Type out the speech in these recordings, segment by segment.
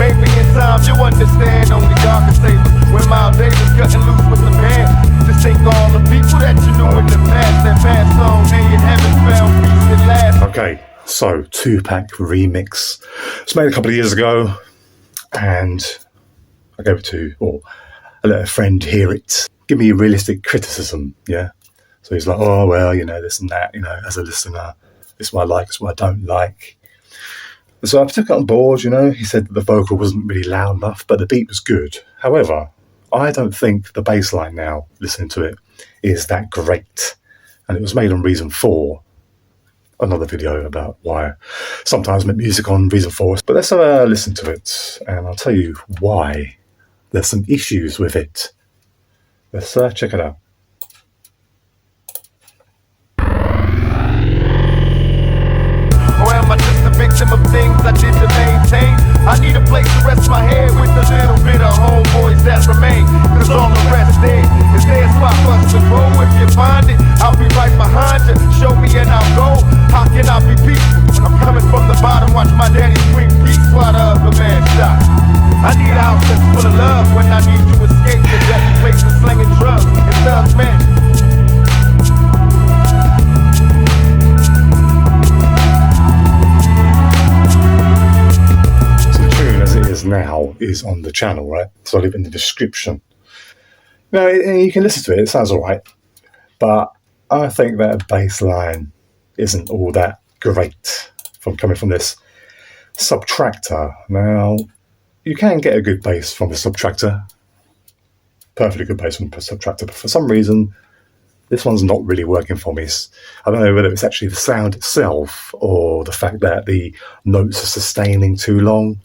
Maybe in time you'll understand, only God can save us. When Miles Davis cutting loose with the band, just think all the people that you knew in the past that passed on, they in heaven found peace at last. Okay, so Tupac remix. It's made a couple of years ago, and I gave it to, or I let a friend hear it, give me realistic criticism, yeah? So he's like, oh, well, you know, this and that, you know, as a listener, this is what I like, this is what I don't like. And so I took it on board, you know. He said that the vocal wasn't really loud enough, but the beat was good. However, I don't think the bass line now, listening to it, is that great. And it was made on Reason 4, another video about why sometimes make music on Reason 4. But let's listen to it, and I'll tell you why there's some issues with it. Let's check it out. Or am I just a victim of things I did to maintain? I need a place to rest my head with a little bit of homeboys that remain. Cause all the rest there is there a spot for us to grow. If you find it, I'll be right behind you. Show me and I'll go. How can I be peaceful? I'm coming from the bottom, watch my daddy scream peace while the other man shot. I need a house that's full of love when I need to escape the death place of slinging drugs and thugs, man. Now is on the channel, right? So I'll leave it in the description. Now you can listen to it, it sounds alright, but I think that bass line isn't all that great from coming from this Subtractor. Now you can get a good bass from the Subtractor, perfectly good bass from the Subtractor, but for some reason this one's not really working for me. I don't know whether it's actually the sound itself or the fact that the notes are sustaining too long.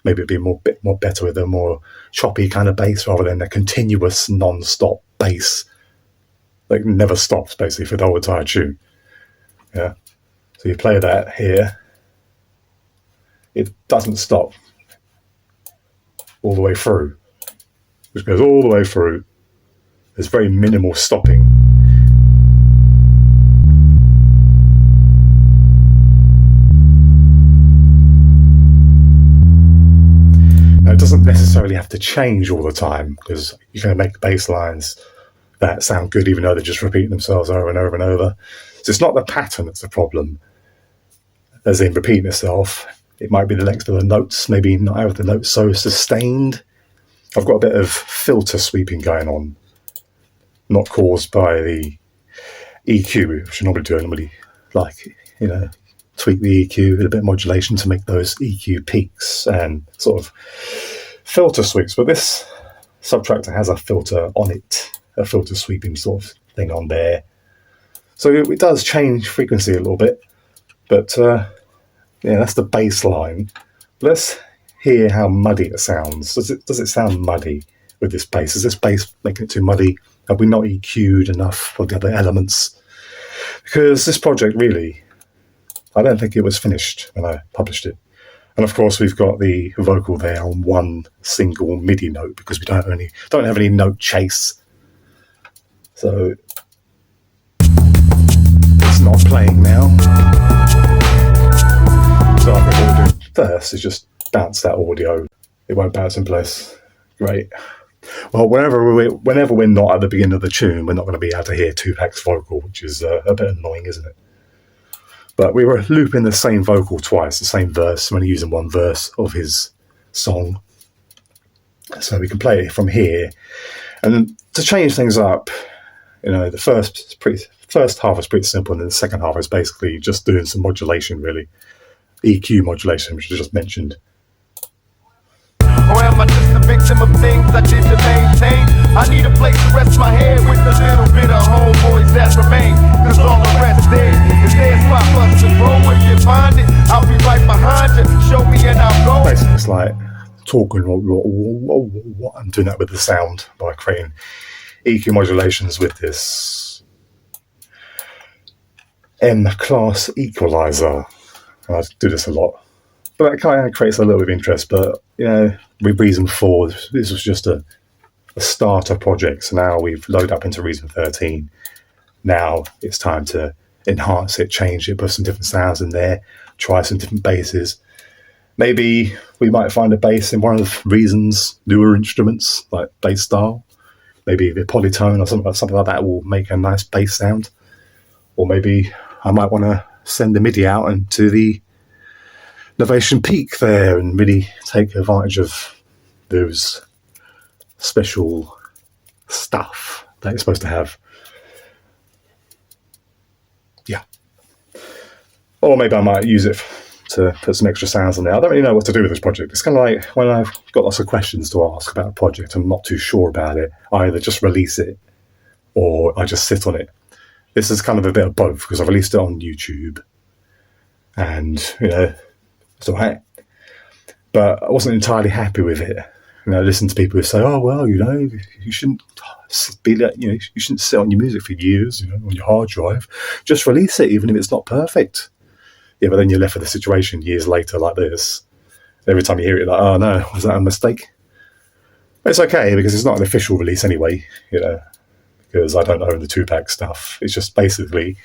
Maybe it'd be a bit more better with a more choppy kind of bass rather than a continuous non-stop bass. Like never stops basically for the whole entire tune. Yeah. So you play that here. It doesn't stop all the way through. It goes all the way through. There's very minimal stopping. It doesn't necessarily have to change all the time because you can make bass lines that sound good even though they're just repeating themselves over and over and over. So it's not the pattern that's the problem, as in repeating itself. It might be the length of the notes, maybe not have the notes so sustained. I've got a bit of filter sweeping going on, not caused by the EQ, which I normally do. I normally tweak the EQ with a bit of modulation to make those EQ peaks and sort of filter sweeps. But this Subtractor has a filter on it, a filter sweeping sort of thing on there. So it does change frequency a little bit. But that's the bass line. Let's hear how muddy it sounds. Does it sound muddy with this bass? Is this bass making it too muddy? Have we not EQ'd enough for the other elements? Because this project really, I don't think it was finished when I published it. And of course we've got the vocal there on one single MIDI note because we don't have any note chase. So it's not playing now. So I think what we'll do first is just bounce that audio. It won't bounce in place. Great. Well, whenever we're not at the beginning of the tune, we're not going to be able to hear Tupac's vocal, which is a bit annoying, isn't it? But we were looping the same vocal twice, the same verse, only using one verse of his song. So we can play it from here. And to change things up, the first half is pretty simple, and then the second half is basically just doing some modulation, really. EQ modulation, which I just mentioned. Or am I just a victim of things I did to maintain? I need a place to rest my head with a little bit of homeboys that remain. Cause all the rest there is there a spot for us to grow. If you find it, I'll be right behind you. Show me and I'll go. Basically, it's like talking, I'm doing that with the sound by creating EQ modulations with this M-class equalizer. I do this a lot. But that kind of creates a little bit of interest. But, with Reason 4, this was just a starter project. So now we've loaded up into Reason 13. Now it's time to enhance it, change it, put some different sounds in there, try some different basses. Maybe we might find a bass in one of Reason's newer instruments, like bass style. Maybe the polytone or something like that will make a nice bass sound. Or maybe I might want to send the MIDI out into the Novation Peak there and really take advantage of those special stuff that you're supposed to have. Yeah. Or maybe I might use it to put some extra sounds on there. I don't really know what to do with this project. It's kind of like when I've got lots of questions to ask about a project, I'm not too sure about it. I either just release it or I just sit on it. This is kind of a bit of both because I released it on YouTube and, it's all right. But I wasn't entirely happy with it. I listen to people who say, "Oh well, you shouldn't be like, you shouldn't sit on your music for years, on your hard drive. Just release it, even if it's not perfect." Yeah, but then you're left with a situation years later like this. Every time you hear it, like, "Oh no, was that a mistake?" It's okay because it's not an official release anyway, because I don't own the 2-pack stuff. It's just basically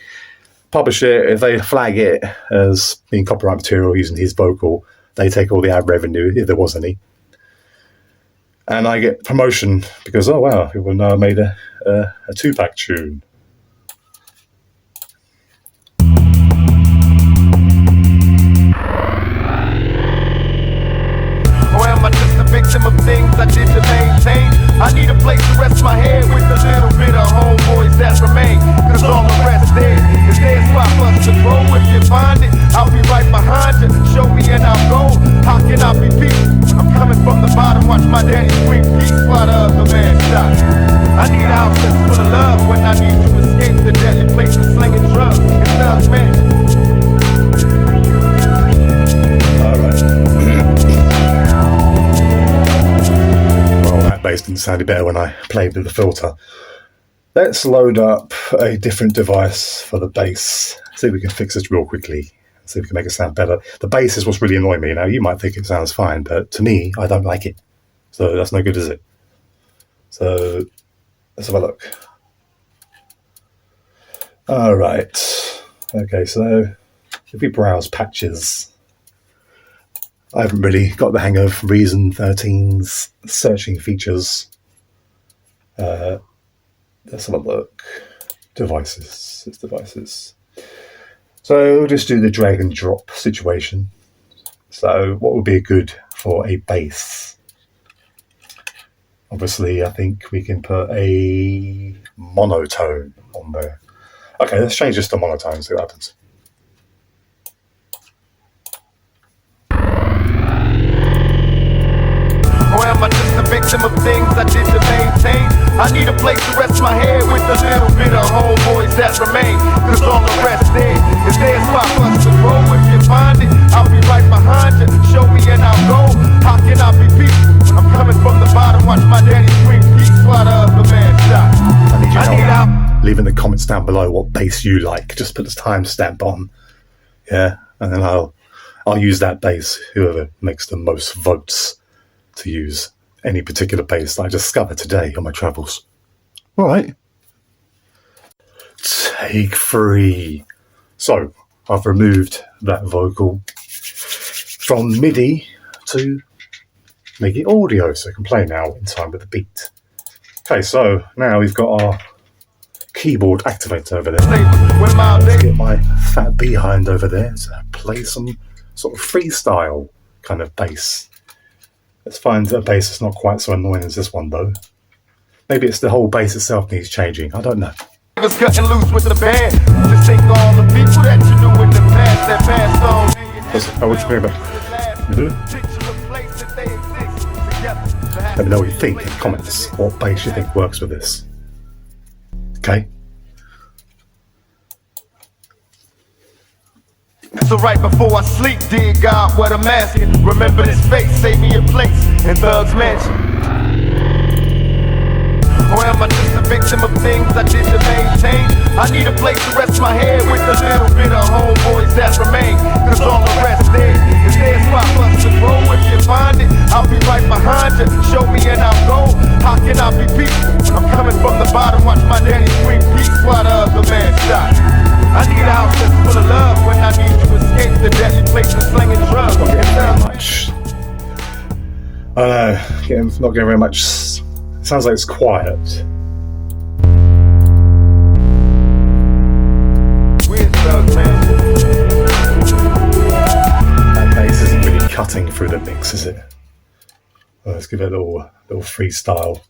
publish it. If they flag it as being copyright material using his vocal, they take all the ad revenue if there was any. And I get promotion because, oh wow, people know I made a 2-pack tune. Or am I just a victim of things I did to maintain? I need a place to rest my head with a little bit of homeboys that remain. Cause all the rest there is their spot for us to grow. If you find it, I'll be right behind you. Show me and I'll go. How can I be peaceful? I'm coming from the bottom, watch my daddy swing peace while the other man shot. I need a house that's full of love when I need to escape the deadly place of slinging drugs. It's Thugs Mansion. Bass didn't sound any better when I played with the filter. Let's load up a different device for the bass. See if we can fix this real quickly. See if we can make it sound better. The bass is what's really annoying me. Now, you might think it sounds fine, but to me, I don't like it. So that's no good, is it? So let's have a look. All right. Okay, so if we browse patches, I haven't really got the hang of Reason 13's searching features. Let's have a look. Devices. It's devices. So we'll just do the drag and drop situation. So what would be good for a bass? Obviously, I think we can put a monotone on there. Okay, let's change this to monotone, see what happens. Or am I just a victim of things I did to maintain? I need a place to rest my head with a little bit of homeboys that remain. Cause all the rest there is their spot for us to grow. If you find it, I'll be right behind you. Show me and I'll go. How can I be peaceful? I'm coming from the bottom, watch my daddy swing peace while the other man shot. I need help. Leave in the comments down below what bass you like. Just put this timestamp on. Yeah, and then I'll use that bass, whoever makes the most votes, to use any particular bass that I discovered today on my travels. All right. Take 3. So I've removed that vocal from MIDI to make it audio so I can play now in time with the beat. Okay, so now we've got our keyboard activator over there. Let's get my fat behind over there to play some sort of freestyle kind of bass. Let's find a bass that's not quite so annoying as this one, though. Maybe it's the whole bass itself needs changing. I don't know. It's cutting loose with the band. Just think all the people that you knew in the past that passed on. How would you hear about? Let me know what you think in the comments. What bass you think works with this? Okay. So right before I sleep, dear God, what I'm asking. Remember this face, save me a place in Thugs Mansion. Or am I just a victim of things I did to maintain? I need a place to rest my head with a little bit of homeboys that remain. Cause all the rest there is their spot for us to grow. If you find it, I'll be right behind you. Show me and I'll go. How can I be peaceful? I'm coming from the bottom, watch my daddy swing peace while the other man shot. I need a house that's full of love when I need to escape the deadly place of slinging drugs. Not getting very much I know, not getting very much. It sounds like it's quiet. Weird stuff, man. That bass isn't really cutting through the mix, is it? Well, let's give it a little freestyle.